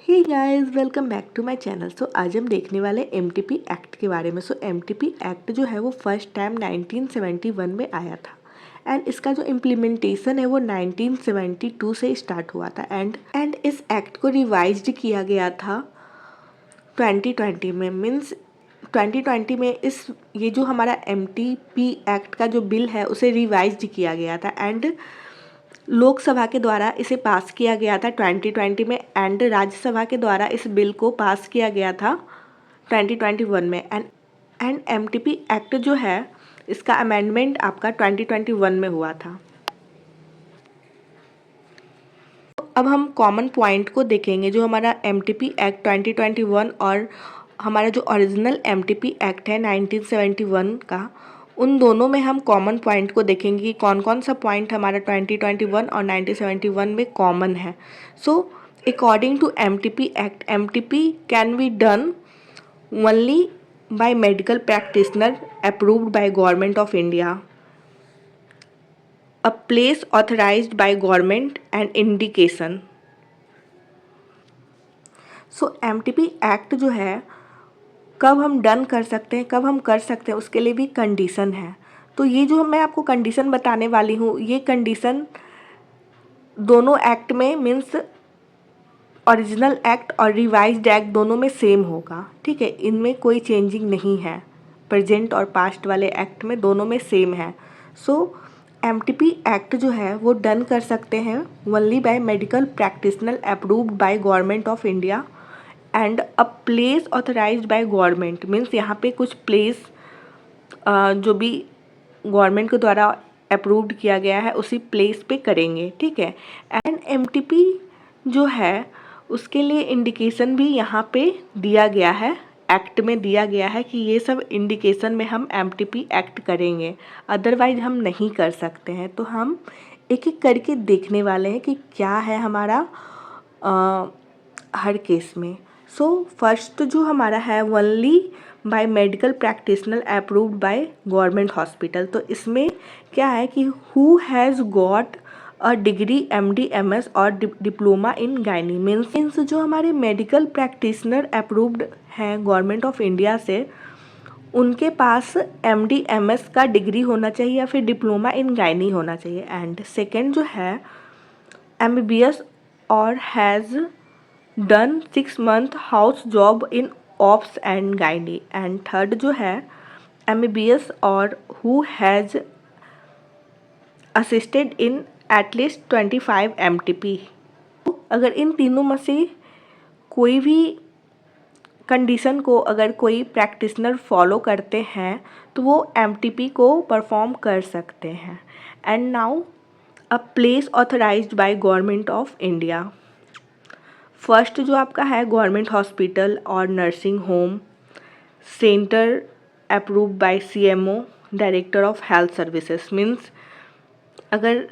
Hey guys, welcome back to my channel. So आज हम देखने वाले एमटीपी एक्ट के बारे में। सो एमटीपी एक्ट जो है वो फर्स्ट टाइम 1971 में आया था एंड इसका जो इम्प्लीमेंटेशन है वो 1972 से स्टार्ट हुआ था एंड इस एक्ट को रिवाइज्ड किया गया था 2020 में। मीन्स 2020 में ये जो हमारा एमटीपी एक्ट का जो बिल है उसे रिवाइज्ड किया गया था एंड लोकसभा के द्वारा इसे पास किया गया था 2020 में एंड राज्यसभा के द्वारा इस बिल को पास किया गया था 2021 में एंड एमटीपी एक्ट जो है इसका अमेंडमेंट आपका 2021 में हुआ था। अब हम कॉमन पॉइंट को देखेंगे जो हमारा एमटीपी एक्ट 2021 और हमारा जो ओरिजिनल एमटीपी एक्ट है 1971 का, उन दोनों में हम कॉमन पॉइंट को देखेंगे कि कौन कौन सा पॉइंट हमारा 2021 और 1971 में कॉमन है। So according to MTP act, MTP can be done only by medical practitioner approved by government of India, a place authorized by government and indication। So MTP act जो है कब हम डन कर सकते हैं, कब हम कर सकते हैं, उसके लिए भी कंडीशन है। तो ये जो मैं आपको कंडीशन बताने वाली हूँ, ये कंडीशन दोनों एक्ट में मीन्स ओरिजिनल एक्ट और रिवाइज्ड एक्ट दोनों में सेम होगा। ठीक है, इनमें कोई चेंजिंग नहीं है। प्रेजेंट और पास्ट वाले एक्ट में दोनों में सेम है। सो एमटीपी एक्ट जो है वो डन कर सकते हैं only by medical practitioner approved by government of India and a place authorised by government. Means यहाँ पे कुछ प्लेस जो भी गवर्नमेंट के द्वारा अप्रूव्ड किया गया है उसी प्लेस पे करेंगे। ठीक है, एंड एमटीपी जो है उसके लिए इंडिकेशन भी यहाँ पे दिया गया है, एक्ट में दिया गया है कि ये सब इंडिकेशन में हम एमटीपी एक्ट करेंगे, अदरवाइज हम नहीं कर सकते हैं। तो हम एक एक करके देखने वाले हैं कि क्या है हमारा हर केस में। सो फर्स्ट जो हमारा है only by medical practitioner approved by government hospital. तो इसमें क्या है कि who has got a degree MD MS और डिप्लोमा इन गायनी। मीन्स जो हमारे मेडिकल प्रैक्टिशनर अप्रूव्ड हैं गवर्नमेंट ऑफ इंडिया से, उनके पास एमडी एमएस का डिग्री होना चाहिए या फिर डिप्लोमा इन गायनी होना चाहिए। एंड सेकेंड जो है एमबीबीएस और has done 6 month house job in ops and gynae. And third जो है एमबीबीएस और who has assisted in at least 25 MTP. अगर इन तीनों में से कोई भी कंडीशन को अगर कोई प्रैक्टिशनर फॉलो करते हैं तो वो एमटीपी को परफॉर्म कर सकते हैं। And now a place authorised bye government of India. First जो आपका है गवर्नमेंट हॉस्पिटल और nursing home, centre approved by CMO director of health services. Means अगर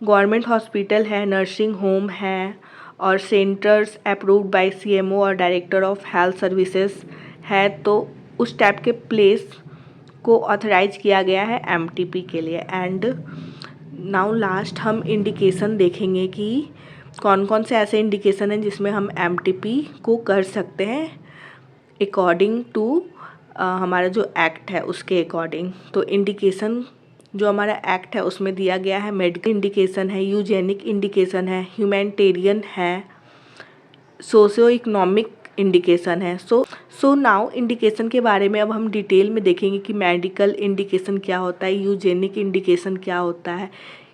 गवर्नमेंट हॉस्पिटल है, नर्सिंग होम है और सेंटर्स अप्रूव्ड बाय सीएमओ और director of health services है तो उस टाइप के प्लेस को ऑथराइज किया गया है एमटीपी के लिए। एंड नाउ लास्ट हम इंडिकेशन देखेंगे कि कौन कौन से ऐसे इंडिकेशन हैं जिसमें हम एमटीपी को कर सकते हैं अकॉर्डिंग टू हमारा जो एक्ट है उसके अकॉर्डिंग। तो इंडिकेशन जो हमारा एक्ट है उसमें दिया गया है मेडिकल इंडिकेशन है, यूजेनिक इंडिकेशन है, ह्यूमैनिटेरियन है, सोशियो इकोनॉमिक इंडिकेशन है। सो नाउ इंडिकेशन के बारे में अब हम डिटेल में देखेंगे कि मेडिकल इंडिकेशन क्या होता है, यूजेनिक इंडिकेशन क्या होता है,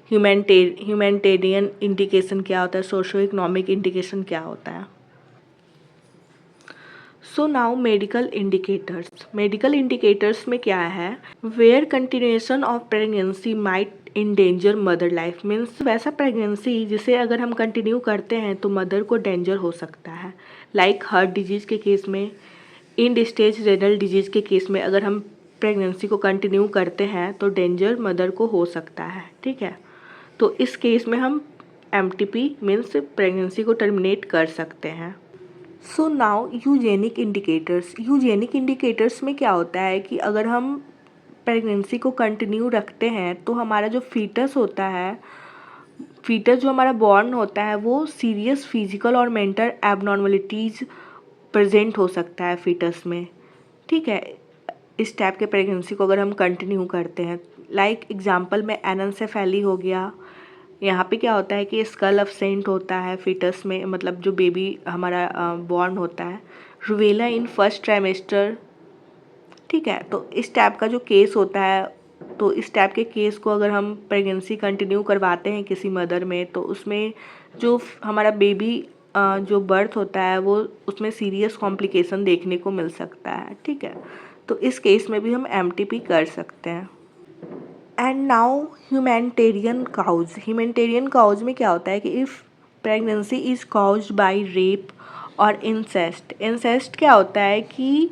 ह्यूमैनिटेरियन इंडिकेशन क्या होता है, सोशियो इकोनॉमिक इंडिकेशन क्या होता है। So now medical indicators. Medical indicators में क्या है, where continuation of pregnancy might endanger mother life. Means वैसा प्रेगनेंसी जिसे अगर हम कंटिन्यू करते हैं तो मदर को डेंजर हो सकता है। लाइक हार्ट डिजीज़ के केस में, इंड स्टेज रेनल डिजीज़ के केस में अगर हम प्रेगनेंसी को कंटिन्यू करते हैं तो डेंजर मदर को हो सकता है। ठीक है, तो इस केस में हम एमटीपी मीन्स प्रेगनेंसी को टर्मिनेट कर सकते हैं। So now eugenic indicators. Eugenic indicators में क्या होता है कि अगर हम प्रेगनेंसी को कंटिन्यू रखते हैं तो हमारा जो फीटस होता है फीटस जो हमारा बॉर्न होता है वो सीरियस फिजिकल और मेंटल एबनॉर्मलिटीज़ प्रेजेंट हो सकता है फीटस में, ठीक है। इस टाइप के प्रेगनेंसी को अगर हम कंटिन्यू करते हैं, लाइक एग्जांपल में एनेंसेफेली हो गया। यहाँ पे क्या होता है कि स्कल अब्सेंट होता है फीटस में, मतलब जो बेबी हमारा बॉर्न होता है। रूबेला इन फर्स्ट ट्राइमेस्टर, ठीक है। तो इस टाइप का जो केस होता है, तो इस टाइप के केस को अगर हम प्रेगनेंसी कंटिन्यू करवाते हैं किसी मदर में, तो उसमें जो हमारा बेबी जो बर्थ होता है वो उसमें सीरियस कॉम्प्लिकेशन देखने को मिल सकता है, ठीक है। तो इस केस में भी हम एमटीपी कर सकते हैं। एंड नाउ ह्यूमैनिटेरियन काउज में क्या होता है कि if pregnancy is caused bye rape और इंसेस्ट क्या होता है कि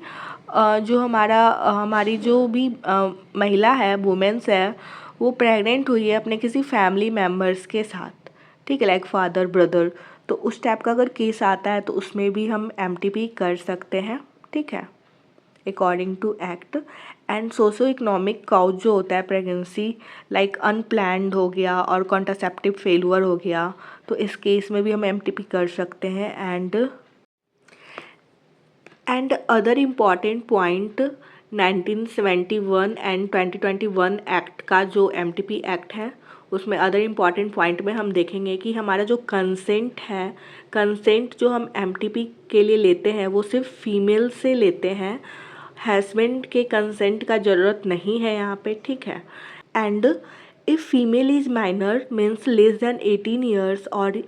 जो हमारी जो भी महिला है, वुमेन्स है, वो प्रेग्नेंट हुई है अपने किसी फैमिली मेम्बर्स के साथ, ठीक है, लाइक फादर ब्रदर। तो उस टाइप का अगर केस आता है तो उसमें भी हम एमटीपी कर सकते हैं, ठीक है, according to act. And socio economic cause जो होता है प्रेगनेंसी, लाइक अनप्लैन्ड हो गया और कॉन्ट्रासेप्टिव फेलुअर हो गया, तो इस केस में भी हम एमटीपी कर सकते हैं। And other important point 1971 and 2021 act का जो एमटीपी एक्ट है, उसमें अदर इम्पॉर्टेंट पॉइंट में हम देखेंगे कि हमारा जो कंसेंट है, कंसेंट जो हम एमटीपी के लिए लेते हैं वो सिर्फ फीमेल से लेते हैं, हस्बैंड के कंसेंट का ज़रूरत नहीं है यहाँ पे, ठीक है। And if female is minor means less than 18 years और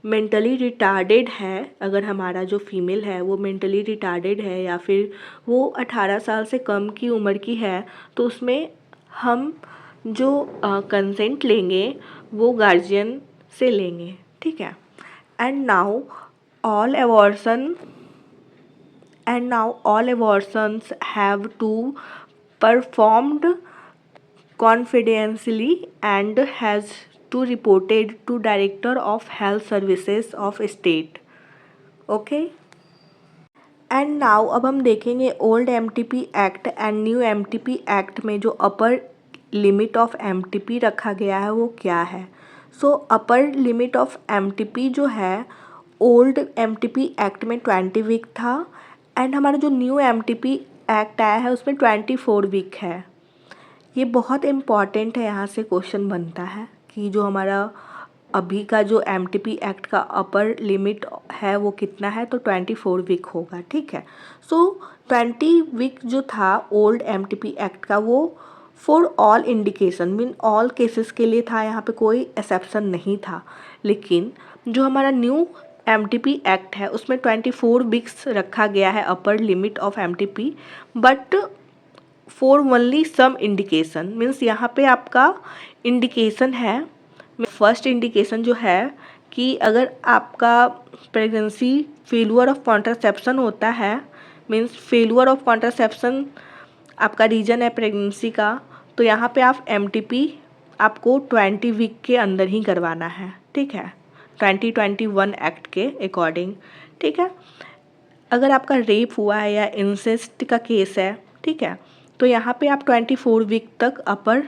मेंटली रिटार्डेड है, अगर हमारा जो फीमेल है वो मेंटली रिटार्डेड है या फिर वो 18 साल से कम की उम्र की है, तो उसमें हम जो कंसेंट लेंगे वो गार्जियन से लेंगे, ठीक है। And now all abortions have to performed confidentially and has to reported to Director of Health Services of State, okay। And now अब हम देखेंगे old MTP act and new MTP act में जो अपर लिमिट ऑफ एमटीपी रखा गया है वो क्या है। सो अपर लिमिट ऑफ एमटीपी जो है ओल्ड एमटीपी एक्ट में 20 वीक था, एंड हमारा जो न्यू एमटीपी एक्ट आया है उसमें 24 वीक है। ये बहुत इम्पॉर्टेंट है, यहाँ से क्वेश्चन बनता है कि जो हमारा अभी का जो एमटीपी एक्ट का अपर लिमिट है वो कितना है, तो 24 वीक होगा, ठीक है। सो 20 वीक जो था ओल्ड एमटीपी एक्ट का वो for all indication mean all cases के लिए था, यहाँ पे कोई एक्सेप्शन नहीं था। लेकिन जो हमारा न्यू एमटीपी एक्ट है उसमें 24 वीक्स रखा गया है upper limit of MTP, but for only some indication means यहाँ पे आपका इंडिकेशन है। फर्स्ट इंडिकेशन जो है कि अगर आपका प्रेगनेंसी फेलुअर ऑफ कॉन्ट्रासेप्शन होता है, मीन्स फेलुअर ऑफ कॉन्ट्रासेप्शन आपका रीजन है प्रेगनेंसी का, तो यहाँ पे आप एमटीपी आपको 20 वीक के अंदर ही करवाना है, ठीक है, 2021 एक्ट के अकॉर्डिंग, ठीक है। अगर आपका रेप हुआ है या इंसेस्ट का केस है, ठीक है, तो यहाँ पे आप 24 वीक तक अपर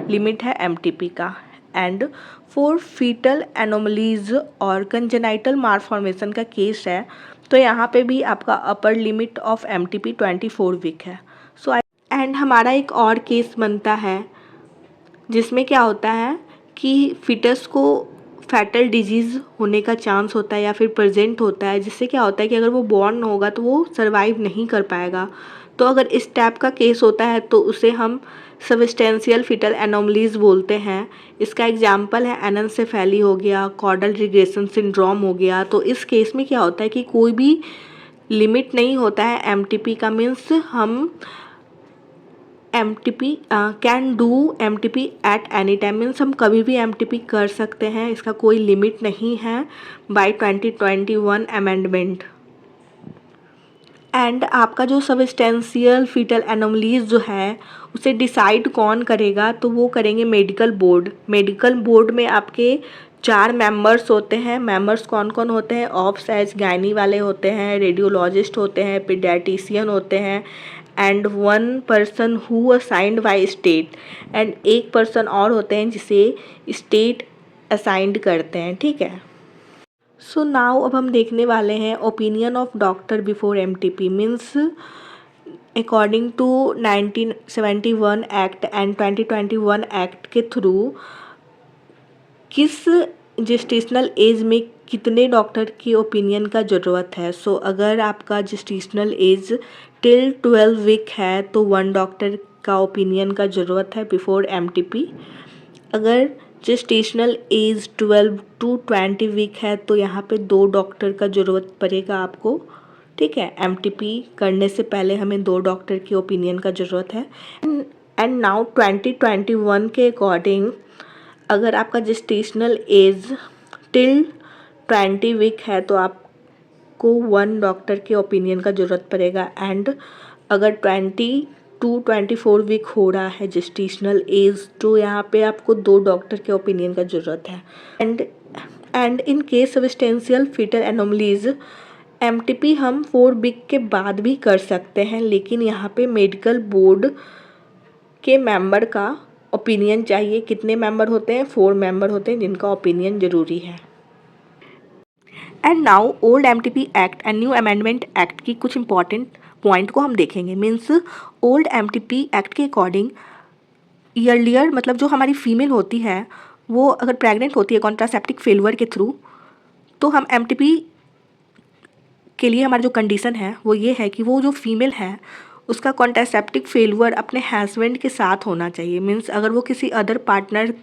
लिमिट है एमटीपी का। एंड फॉर फीटल एनोमलीज और कंजेनाइटल मालफॉर्मेशन का केस है, तो यहाँ पे भी आपका upper limit of MTP 24 week है। सो एंड हमारा एक और केस बनता है जिसमें क्या होता है कि फिटस को फैटल डिजीज़ होने का चांस होता है या फिर प्रेजेंट होता है, जिससे क्या होता है कि अगर वो बॉर्न होगा तो वो सर्वाइव नहीं कर पाएगा। तो अगर इस टाइप का केस होता है तो उसे हम सबस्टेंशियल फिटल एनोमलीज बोलते हैं। इसका एग्जाम्पल है एनेंसेफेली हो गया, कॉर्डल रिग्रेशन सिंड्रोम हो गया। तो इस केस में क्या होता है कि कोई भी लिमिट नहीं होता है एमटीपी का, मीन्स हम MTP can do MTP at any time, means हम कभी भी एमटीपी कर सकते हैं, इसका कोई लिमिट नहीं है बाय 2021 अमेंडमेंट। एंड आपका जो सबस्टेंशियल फीटल एनोमलीज जो है उसे डिसाइड कौन करेगा, तो वो करेंगे मेडिकल बोर्ड। मेडिकल बोर्ड में आपके 4 मेंबर्स होते हैं। मेंबर्स कौन कौन होते हैं? ऑब्स एज गायनी वाले होते हैं, रेडियोलॉजिस्ट होते हैं, पीडियाट्रिशियन होते हैं, and 1 person who assigned by state, and एक पर्सन और होते हैं जिसे स्टेट असाइंड करते हैं, ठीक है। सो नाउ अब हम देखने वाले हैं opinion of doctor before MTP means according to 1971 act and 2021 act के थ्रू किस जेस्टेशनल एज में कितने डॉक्टर की ओपिनियन का ज़रूरत है। सो अगर आपका जेस्टेशनल एज टिल 12 वीक है तो 1 डॉक्टर का ओपिनियन का ज़रूरत है बिफोर एमटीपी। अगर जेस्टेशनल एज 12 टू 20 वीक है तो यहाँ पे 2 डॉक्टर का ज़रूरत पड़ेगा आपको, ठीक है। एमटीपी करने से पहले हमें 2 डॉक्टर की ओपिनियन का ज़रूरत है। एंड नाउ 2021 के अकॉर्डिंग अगर आपका जेस्टेशनल एज टिल 20 वीक है तो आपको 1 डॉक्टर के ओपिनियन का ज़रूरत पड़ेगा। एंड अगर 20 टू 24 वीक हो रहा है जेस्टेशनल एज तो यहाँ पे आपको 2 डॉक्टर के ओपिनियन का ज़रूरत है। And in case substantial foetal anomalies MTP हम 4 वीक के बाद भी कर सकते हैं, लेकिन यहाँ पे मेडिकल बोर्ड के मेंबर का ओपिनियन चाहिए। कितने मेंबर होते हैं? 4 मेंबर होते हैं जिनका ओपिनियन ज़रूरी है। And now old MTP act and new amendment act की कुछ इंपॉर्टेंट पॉइंट को हम देखेंगे। मीन्स ओल्ड एमटीपी एक्ट के अकॉर्डिंग ईयरलियर मतलब जो हमारी फीमेल होती है वो अगर प्रेग्नेंट होती है कॉन्ट्रासेप्टिव फेल्यूर के थ्रू तो हम एमटीपी के लिए हमारा जो कंडीशन है वो ये है कि वो जो फीमेल है उसका कॉन्ट्रासेप्टिव फेल्यूर अपने हस्बैंड के साथ होना चाहिए। मीन्स अगर वो किसी अदर पार्टनर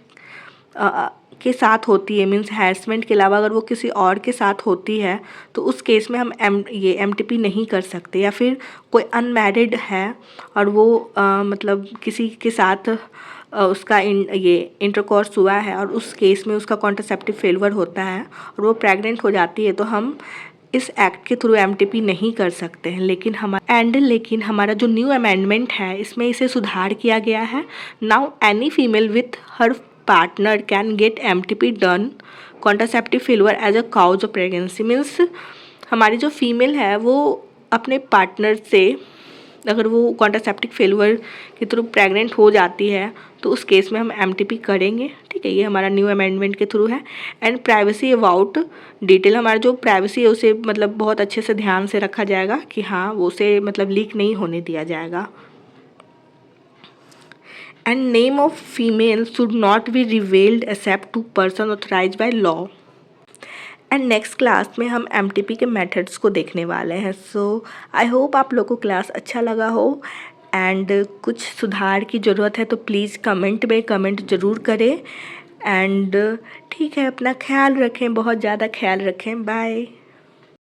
के साथ होती है, मीन्स हस्बैंड के अलावा अगर वो किसी और के साथ होती है तो उस केस में हम ये एमटीपी नहीं कर सकते। या फिर कोई अनमैरिड है और वो मतलब किसी के साथ उसका ये इंटरकोर्स हुआ है और उस केस में उसका कॉन्ट्रासेप्टिव फेल्यूर होता है और वो प्रेग्नेंट हो जाती है तो हम इस एक्ट के थ्रू एमटीपी नहीं कर सकते हैं। लेकिन हमारा जो न्यू अमेंडमेंट है इसमें इसे सुधार किया गया है। Now any female with her partner can get MTP done contraceptive failure as a cause of pregnancy. Means हमारी जो फीमेल है वो अपने पार्टनर से अगर वो कॉन्ट्रासेप्टिव फेल्यूर के थ्रू प्रेग्नेंट हो जाती है तो उस केस में हम एमटीपी करेंगे, ठीक है। ये हमारा न्यू अमेंडमेंट के थ्रू है। एंड प्राइवेसी अबाउट डिटेल, हमारा जो प्राइवेसी है उसे मतलब बहुत अच्छे से ध्यान से रखा जाएगा कि हाँ वो उसे मतलब लीक नहीं होने दिया जाएगा। And name of female should not be revealed except to person authorised by law. And next class में हम एमटीपी के मेथड्स को देखने वाले हैं। सो आई होप आप लोगों को क्लास अच्छा लगा हो एंड कुछ सुधार की ज़रूरत है तो प्लीज़ कमेंट में कमेंट ज़रूर करें। एंड ठीक है, अपना ख्याल रखें, बहुत ज़्यादा ख्याल रखें। बाय।